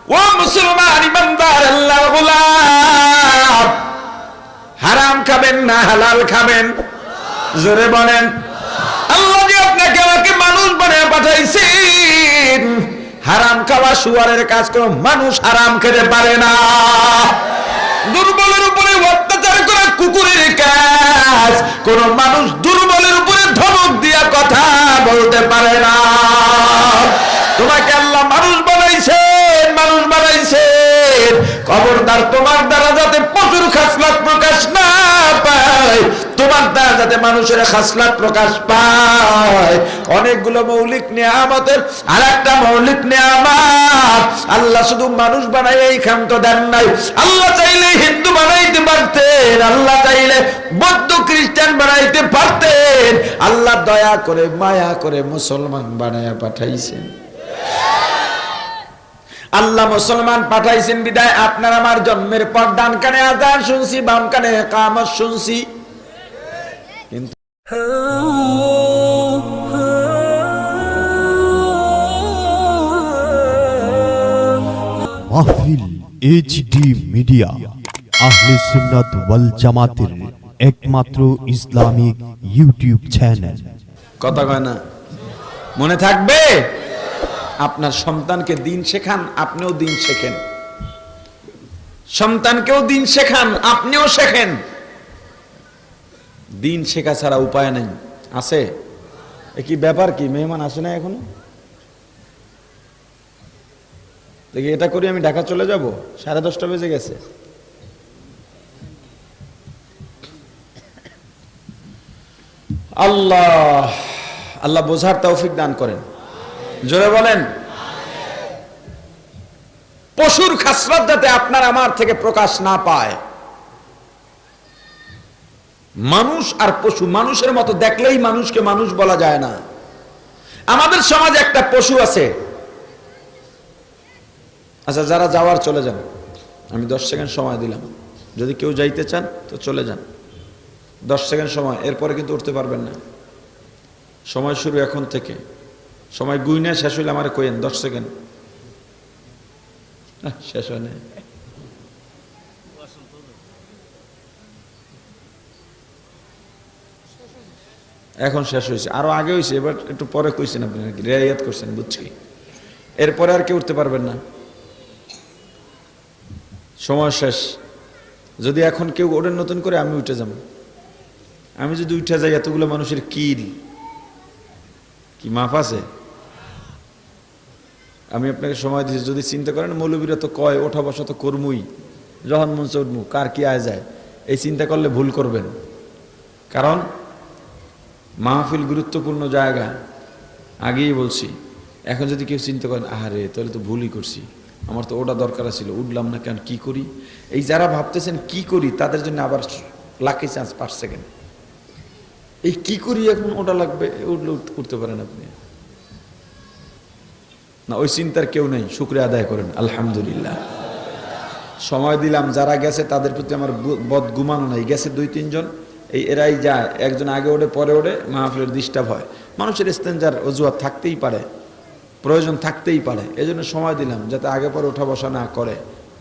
ও মুসলমান ইমানদার আল্লাহর গোলাম, হারাম খাবেন না হালাল খাবেন? জোরে বলেন। আল্লাহ যে আপনাকে আমাকে মানুষ বানিয়ে পাঠাইছেন, হারাম খাওয়া শুয়ারের কাজ কোন মানুষ হারাম খেতে পারে না। দুর্বলের উপরে অত্যাচার করা কুকুরের কাজ কোন মানুষ দুর্বলের উপরে ধমক দিয়া কথা বলতে পারে না। তোমাকে আল্লাহ মানুষ বানাইছেন, মানুষ বানাইছেন, খবরদার তোমার দ্বারা যাতে পশুর খাসলাত প্রকাশ না পায়, তোমার দ্বারা যাতে মানুষের খাসলাত প্রকাশ পায়। অনেকগুলো মৌলিক নিয়ামতের আর একটা মৌলিক নিয়ামত আল্লাহ শুধু মানুষ বানাই এই ক্ষান্ত দেন নাই। আল্লাহ চাইলে হিন্দু বানাইতে পারতেন, আল্লাহ চাইলে বৌদ্ধ খ্রিস্টান বানাইতে পারতেন। আল্লাহ দয়া করে মায়া করে মুসলমান বানায়া পাঠাইছেন। আল্লাহ মুসলমান পাঠাইছেন বিদায় আপনার আমার জন্মের পর ডান কানে আযান শুনছি, বাম কানে ইকামত শুনছি। কিন্তু মাহফিল এইচডি মিডিয়া আহলে সুন্নাত ওয়াল জামাতের একমাত্র ইসলামিক ইউটিউব চ্যানেল। কথা কয় না? মনে থাকবে? আপনার সন্তানকে দিন শেখান, আপনিও দিন শেখেন। সন্তানকেও দিন শেখান, আপনিও শেখেন। দিন শেখা ছাড়া উপায় নেই। আছে? কি ব্যাপার কি? মেহমান আসে না এখনো? দেখি এটা করি আমি ঢাকা চলে যাব, 10:30 বেজে গেছে। আল্লাহ আল্লাহ বোঝার তৌফিক দান করেন। জোরে বলেন। পশুর খাসলত যাতে আপনার আমার থেকে প্রকাশ না পায়। মানুষ আর পশু, মানুষের মতো দেখলেই মানুষকে মানুষ বলা যায় না। আমাদের সমাজে একটা পশু আছে। আচ্ছা, যারা যাওয়ার চলে যান, আমি 10 সেকেন্ড সময় দিলাম, যদি কেউ যাইতে চান তো চলে যান। 10 সেকেন্ড সময়, এরপরে কিন্তু উঠতে পারবেন না। সময় শুরু এখন থেকে। সময় গুইনা শেষ হইলে আমারে কইেন। 10 সেকেন্ড শেষ হয় না। এখন শেষ হয়েছে, আরো আগে হয়েছে, এবার একটু পরে কইছেন আপনি, নাকি রেয়াত করছেন, বুঝছি। এরপরে আর কেউ উঠতে পারবেন না, সময় শেষ। যদি এখন কেউ ওঠেন নতুন করে, আমি উঠে যাব। আমি যদি উঠে যাই, এতগুলো মানুষের কি মাফ আছে? আমি আপনাকে সময় দিচ্ছি, যদি চিন্তা করেন মৌলবীরা তো কয় ওঠা বসা তো করমুই, যখন মন চায় উঠমু, কার কি আয় যায়, এই চিন্তা করলে ভুল করবেন। কারণ মাহফিল গুরুত্বপূর্ণ জায়গা, আগেই বলছি। এখন যদি কেউ চিন্তা করেন আহারে তাহলে তো ভুলই করছি, আমার তো ওটা দরকার ছিল, উঠলাম না কেন, কি করি, এই যারা ভাবতেছেন কি করি, তাদের জন্য আবার লাকি চান্স 5 সেকেন্ড। এই কি করি এখন ওটা লাগবে, উঠলে উঠতে পারেন আপনি না, ওই চিন্তার কেউ নেই। শুকরিয়া আদায় করেন, আলহামদুলিল্লাহ। সময় দিলাম, যারা গেছে তাদের প্রতি আমার বদ গুমানো নাই। গেছে 2-3 জন, এরাই যায়, একজন আগে ওঠে পরে ওঠে, মাহফিলের ডিস্টার্ব হয়। মানুষের ইস্তেঞ্জার অজুহাত থাকতেই পারে, প্রয়োজন থাকতেই পারে, এজন্য সময় দিলাম যাতে আগে পরে ওঠা বসা না করে,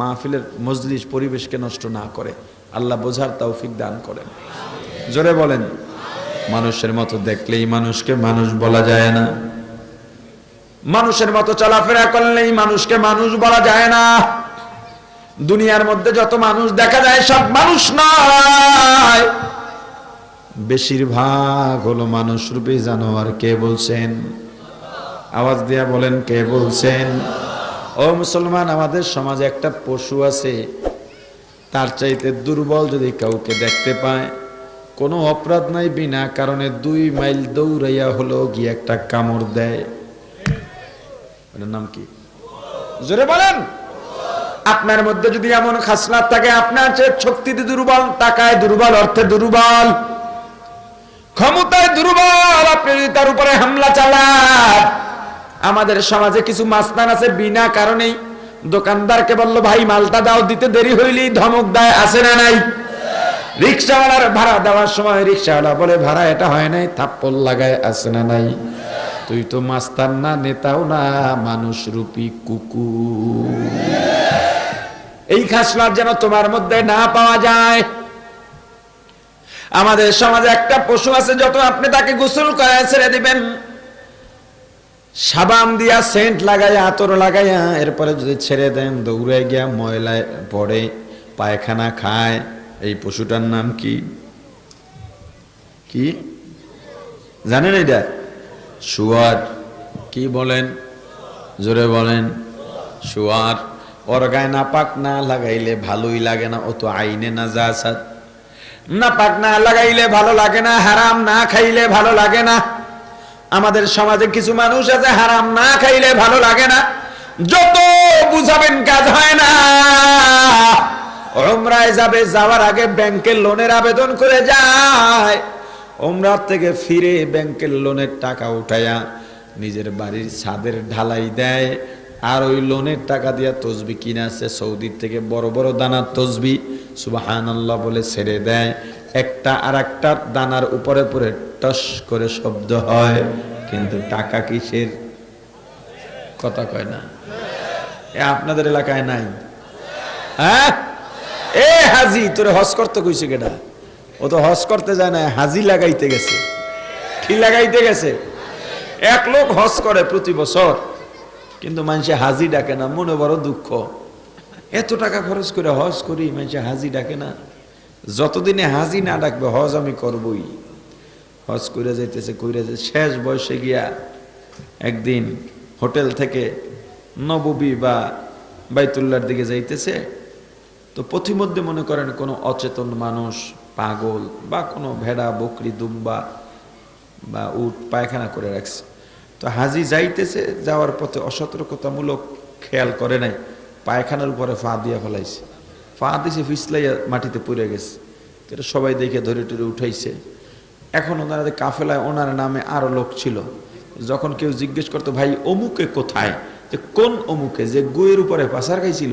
মাহফিলের মজলিস পরিবেশকে নষ্ট না করে। আল্লাহ বোঝার তৌফিক দান করেন। জোরে বলেন। মানুষের মতো দেখলেই মানুষকে মানুষ বলা যায় না, মানুষের মতো চলাফেরা করলেই মানুষকে মানুষ বলা যায় না। দুনিয়ার মধ্যে যত মানুষ দেখা যায় সব মানুষ নয়, বেশিরভাগ হলো মানুষ রূপী জানোয়ার। কে বলছেন? আওয়াজ দিয়া বলেন, কে বলছেন? ও মুসলমান, আমাদের সমাজে একটা পশু আছে, তার চাইতে দুর্বল যদি কাউকে দেখতে পায়, কোনো অপরাধ নাই, বিনা কারণে 2 মাইল দৌড়াইয়া হলো গিয়ে একটা কামড় দেয়। ওটার নাম কি? জোরে বলেন। আপনার মধ্যে যদি এমন খাসলাত থাকে, আপনার চেয়ে শক্তিতে দুর্বল, টাকায় দুর্বল, অর্থে দুর্বল, ক্ষমতায় দুর্বল, আপনি যদি তার উপরে হামলা চালান। আমাদের সমাজে কিছু মাস্তান আছে, বিনা কারণেই দোকানদারকে বলল ভাই মালটা দাও, দিতে দেরি হইলেই ধমক দেয়। আছে না নাই? রিকশাওয়ালার ভাড়া দেওয়ার সময় রিকশাওয়ালা বলে ভাড়া এটা হয় নাই, থাপ্পড় লাগায়। আছে না নাই? তুই তো মাস্তান না, নেতাও না, মানুষ রূপী কুকুর। এই খাসলাত যেন তোমার মধ্যে না পাওয়া যায়। আমাদের সমাজে একটা পশু আছে, যত আপনি তাকে গোসল করায় ছেড়ে দিবেন, সাবান দিয়া সেন্ট লাগাইয়া আতর লাগাইয়া এরপরে যদি ছেড়ে দেন, দৌড়ে গিয়া ময়লায় পড়ে পায়খানা খায়। এই পশুটার নাম কি? কি জানেন? এটা শুয়ার। কি বলেন? জোরে বলেন। শুয়ার। ওর গায়ে নাপাক না লাগাইলে ভালোই লাগে না, ও তো আইনে নাজাসাত। নাপাক না লাগাইলে ভালো লাগে না, হারাম না খাইলে ভালো লাগে না। আমাদের সমাজে কিছু মানুষ আছে হারাম না খাইলে ভালো লাগে না, যত বুঝাবেন কাজ হয় না। উমরায় যাবে, যাওয়ার আগে ব্যাংকের লোনের আবেদন করে যায়, উমরা থেকে ফিরে ব্যাংকের লোনের টাকা উঠায়া নিজের বাড়ির ছাদের ঢালাই দেয়, আর ওই লোনের টাকা দিয়া তসবি কিনে আসে সৌদির থেকে, বড় বড় দানার তসবি, সুবহানাল্লাহ বলে ছেড়ে দেয়। একটা আর একটা দানার উপরে পরে টস করে শব্দ হয়, কিন্তু টাকা কিসের? কথা কয় না। এ আপনাদের এলাকায় নাই? হ্যাঁ, এ হাজি তোরে হজ করতে কইছে কেডা? ও তো হজ করতে যায় না, হাজি লাগাইতে গেছে। কি লাগাইতে গেছে? এক লোক হজ করে প্রতি বছর, কিন্তু মানুষে হাজি ডাকে না। মনে বড় দুঃখ, এত টাকা খরচ করে হজ করি, মানুষে হাজি ডাকে না। যতদিনে হাজি না ডাকবে হজ আমি করবই। হজ করে যাইতেছে, কইরা যাইতেছে, শেষ বয়সে গিয়া একদিন হোটেল থেকে নববী বা বাইতুল্লাহর দিকে যাইতেছে, তো পথিমধ্যে মনে করেন কোনো অচেতন মানুষ, পাগল বা কোনো ভেড়া বকরি দুম্বা বা উট পায়খানা করে রাখছে। তো হাজি যাইতেছে, যাওয়ার পথে অসতর্কতামূলক খেয়াল করে নাই, পায়খানার উপরে ফা দিয়া ফেলাইছে। ফা দিছে, ফিসলাইয়া মাটিতে পড়ে গেছে। এটা সবাই দেখে ধরে টরে উঠাইছে। এখন ওনারা কাফেলায় ওনার নামে আরো লোক ছিল। যখন কেউ জিজ্ঞেস করতো, ভাই অমুকে কোথায়, যে কোন অমুকে যে গুয়ের উপরে পাসার খাইছিল,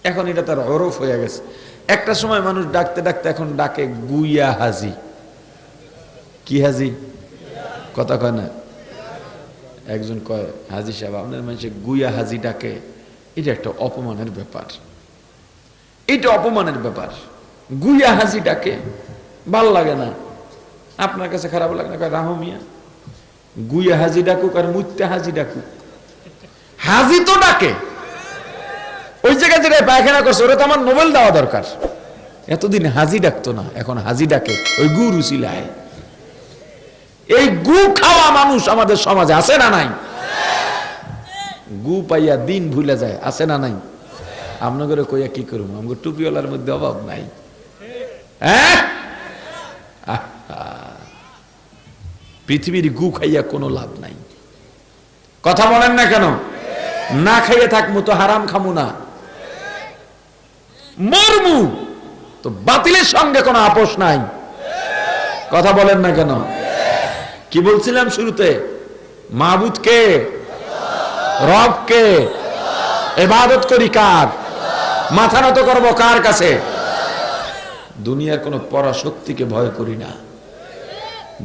এখন এটা তার ওরফ হয়ে গেছে। একটা সময় মানুষ ডাকতে ডাকতে এখন ডাকে গুইয়া হাজি। কি হাজি? কথা কয় না। একজন কয়, হাজি সাহেব আপনার মানুষে গুইয়া হাজি ডাকে, এটা একটা অপমানের ব্যাপার। এটা অপমানের ব্যাপার। গুইয়া হাজি ডাকে, ভাল লাগে না। আপনার কাছে খারাপ লাগে না? রাহো মিয়া, গুইয়া হাজি ডাকুক আর মুত্তে হাজি ডাকুক, হাজি তো ডাকে। ওই জায়গায় যেটা পায়খানা করছে ওরা তো আমার নোবেল দেওয়া দরকার। এতদিন হাজি ডাকতো না, এখন হাজি ডাকে ওই গু রুচিলায়। এই গু খাওয়া মানুষ আমাদের সমাজে আছে না নাই? গু পাইয়া দিন ভুলে যায়, আছে না নাই? আপনাদের কইয়া কি করবো, আমাকে টুপিওয়ালার মধ্যে অভাব নাই। হ্যাঁ, পৃথিবীর গু খাইয়া কোনো লাভ নাই। কথা বলেন না কেন? না খাইয়ে থাকবো তো হারাম খামু না, মরমু তো বাতিলের সঙ্গে কোনো আপোষ নাই। কথা বলেন না কেন? কি বলছিলাম শুরুতে? মাবুদ কে? রব কে? ইবাদত করি কার? মাথা নত করবো কার কাছে? দুনিয়ার কোনো পরাশক্তিকে ভয় করি না,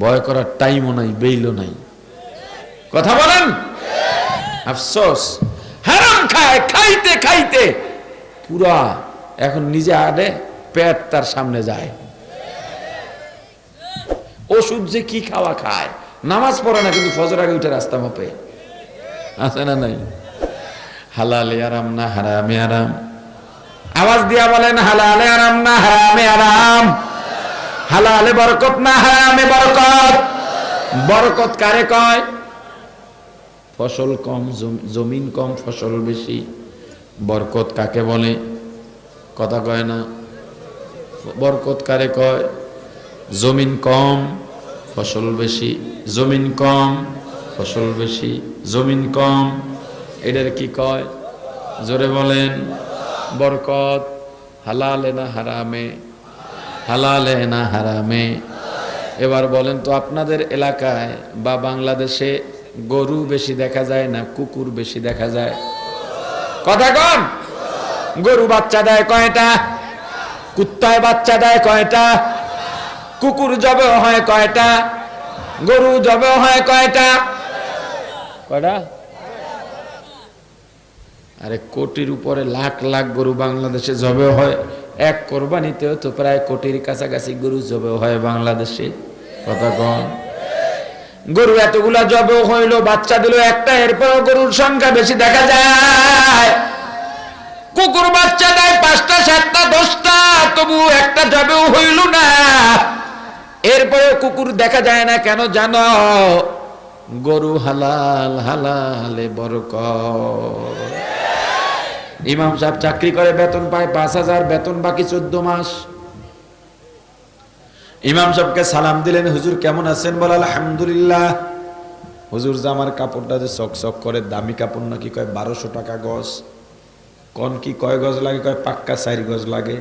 ভয় করার টাইমও নাই, বেইলও নাই। কথা বলেন? আফসোস, হারাম খায়, খাইতে খাইতে পুরা এখন নিজে আডে পেট তার সামনে যায়। ওষুধ যে কি খাওয়া খায়, নামাজ পড়ে না কিন্তু ফজর আগে উঠে রাস্তা মাপে, আছে না নাই? হালালে আরাম না হারামে আরাম? আওয়াজ দিয়া বলেন, হালালে আরাম না হারামে আরাম? হালালে বরকত না হারামে বরকত? বরকত কারে কয়? ফসল কম, জমিন কম, ফসল বেশি। বরকত কাকে বলে? কথা কয় না। বরকত কারে কয়? জমিন কম, ফসল বেশি। জমিন কম, ফসল বেশি। জমিন কম, এটার কি কয়? জোরে বলেন। বরকত। হালালে না হারামে? হালালে না হারামে? এবার বলেন তো, আপনাদের এলাকায় বা বাংলাদেশে গরু বেশি দেখা যায় না কুকুর বেশি দেখা যায়? কথা কন। গরু বাচ্চা দেয় কয়টা? কুত্তায় বাচ্চা দেয় কয়টা? কুকুর জবেও হয় কয়টা? গরু জবেও হয় কয়টা? কয়টা? আরে কোটির উপরে লাখ লাখ গরু বাংলাদেশে জবে হয়, এক কোরবানিতেও তো প্রায় কোটির কাছাকাছি গরু জবে হয় বাংলাদেশে। কথা কন, গরু এতগুলা জবে হইলো, বাচ্চা দিল একটা, এরপরও গরুর সংখ্যা বেশি দেখা যায়। কুকুর বাচ্চা দেয় 5টা 7টা 10টা, তবু একটা জবেও হইল না। এরপরেও কুকুর দেখা যায় না কেন জানো? গরু হালাল, হালালে বরকত। ইমাম সাহেব চাকরি করে, বেতন পায় 5,000, বেতন বাকি 14 মাস। ইমাম সাহেবকে সালাম দিলেন, হুজুর কেমন আছেন? বলে আলহামদুলিল্লাহ। হুজুর জামার কাপড়টা যে চকচক করে, দামি কাপড় নাকি, কয় 1200 টাকা গজ। কোন কি কয় গজ লাগে? কয় পাক্কা 4 গজ লাগে।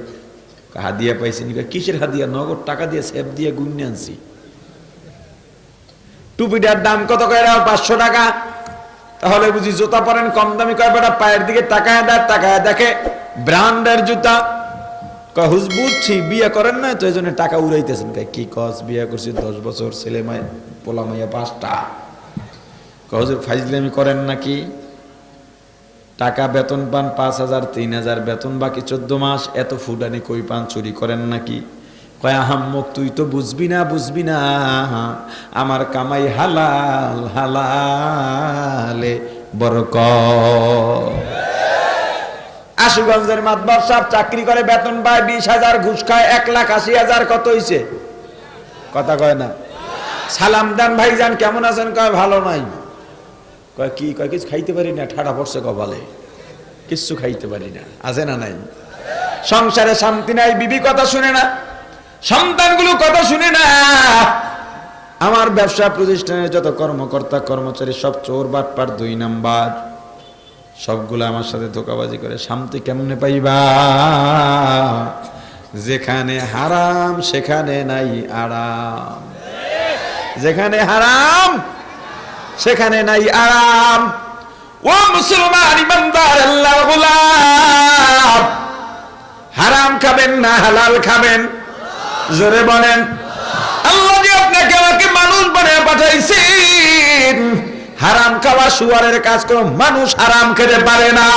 হাদিয়া পাইছি? কিসের হাদিয়া? নগদ টাকা দিয়ে সেব দিয়ে গুনে আনছি। টুপিটার দাম কত? কয় 500 টাকা। তাহলে বুঝি জুতা পরেন কম দামি? কয় বেটা পায়ের দিকে তাকায় দেয়, তাকায় দেখে ব্র্যান্ডের জুতা। কয় হুজ বুঝছি, বিয়ে করেন না তো এই জন্য টাকা উড়াইতেছেন। কয় কি কস? বিয়ে করছি 10 বছর, ছেলে মাই পোলা মাইয়া 5টা। কয় হুজুর ফাইজলামি করেন নাকি? টাকা বেতন পান 5,000, 3,000, বেতন বাকি 14 মাস, এত ফুটানি কই পান? চুরি করেন নাকি? কয় আহাম্মক তুই তো বুঝবি না, বুঝবি না, আমার কামাই হালাল, হালালে বরকত। আশুগঞ্জের মাতবার সাহেব চাকরি করে, বেতন পায় 20,000, ঘুষ খায় 1,80,000। কত হইছে? কথা কয় না। সালাম দেন, ভাইজান কেমন আছেন? কয় ভালো নাই। কয় কি? কয় কিছু খাইতে পারি না, ঠাডা পড়ছে কপালে, কিচ্ছু খাইতে পারি না। আছে না নাই? সংসারে শান্তি নাই, বিবি কথা শুনে না, সন্তানগুলো কথা শুনে না। আমার ব্যবসা প্রতিষ্ঠানের যত কর্মকর্তা কর্মচারী সব চোর বাটপার 2 নাম্বার, সবগুলো আমার সাথে ধোঁকাবাজি করে। শান্তি কেমনে পাইবা? যেখানে হারাম সেখানে নাই আরাম, যেখানে হারাম সেখানে নাই আরাম। ও মুসলমান ইমানদার আল্লাহর গোলাম, হারাম খাবেন না হালাল খাবেন? জোরে বলেন। আল্লাহ যে আপনাকে আমাকে মানুষ বানিয়ে পাঠাইছেন, হারাম খাওয়া শুয়ারের কাজ কোনো মানুষ হারাম খেতে পারে না।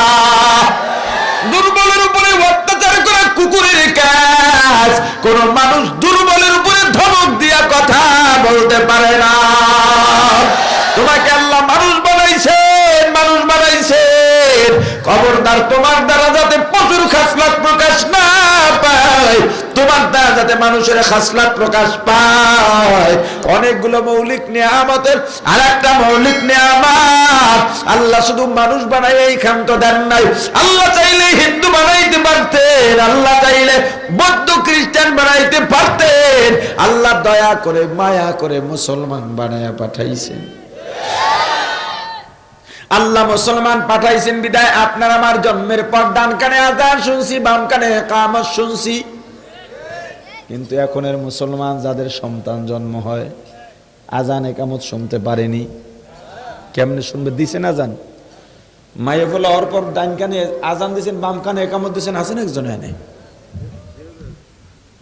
দুর্বলের উপরে অত্যাচার করা কুকুরের কাজ কোন মানুষ দুর্বলের উপরে ধমক দিয়া কথা বলতে পারে না। তোমাকে আল্লাহ মানুষ বানাইছেন, মানুষ বানাইছেন, খবরদার তোমার দ্বারা যাতে পশুর খাসলাত প্রকাশ না পায়, তোমার দ্বারা যাতে মানুষের খাসলাত প্রকাশ পায়। অনেকগুলো মৌলিক নিয়ামতের আর একটা মৌলিক নিয়ামত আল্লাহ শুধু মানুষ বানাই এই ক্ষান্ত দেন নাই। আল্লাহ চাইলে হিন্দু বানাইতে পারতেন, আল্লাহ চাইলে বৌদ্ধ খ্রিস্টান বানাইতে পারতেন। আল্লাহ দয়া করে মায়া করে মুসলমান বানায়া পাঠাইছেন। আল্লাহ মুসলমান পাঠাইছেন বিদায় আপনার আমার জন্মের পর ডান কানে আযান শুনছি, বাম কানে ইকামত শুনছি। কিন্তু এখনের মুসলমান যাদের সন্তান জন্ম হয়, আযান ইকামত শুনতে পারেনি। কেমনে শুনবে? দিছেন আযান, মায়ে বলে ওর পর ডান কানে আযান দিছেন, বাম কানে ইকামত দিছেন, আছেন একজন এনে?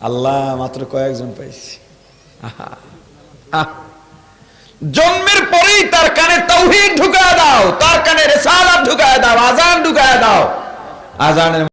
আল্লাহ মাত্র কয়েকজন পাইছি। জন্মের পরেই তার কানে তাওহীদ ঢুকায় দাও, তার কানে রিসালাত ঢুকায় দাও, আযান ঢুকায় দাও। আযানের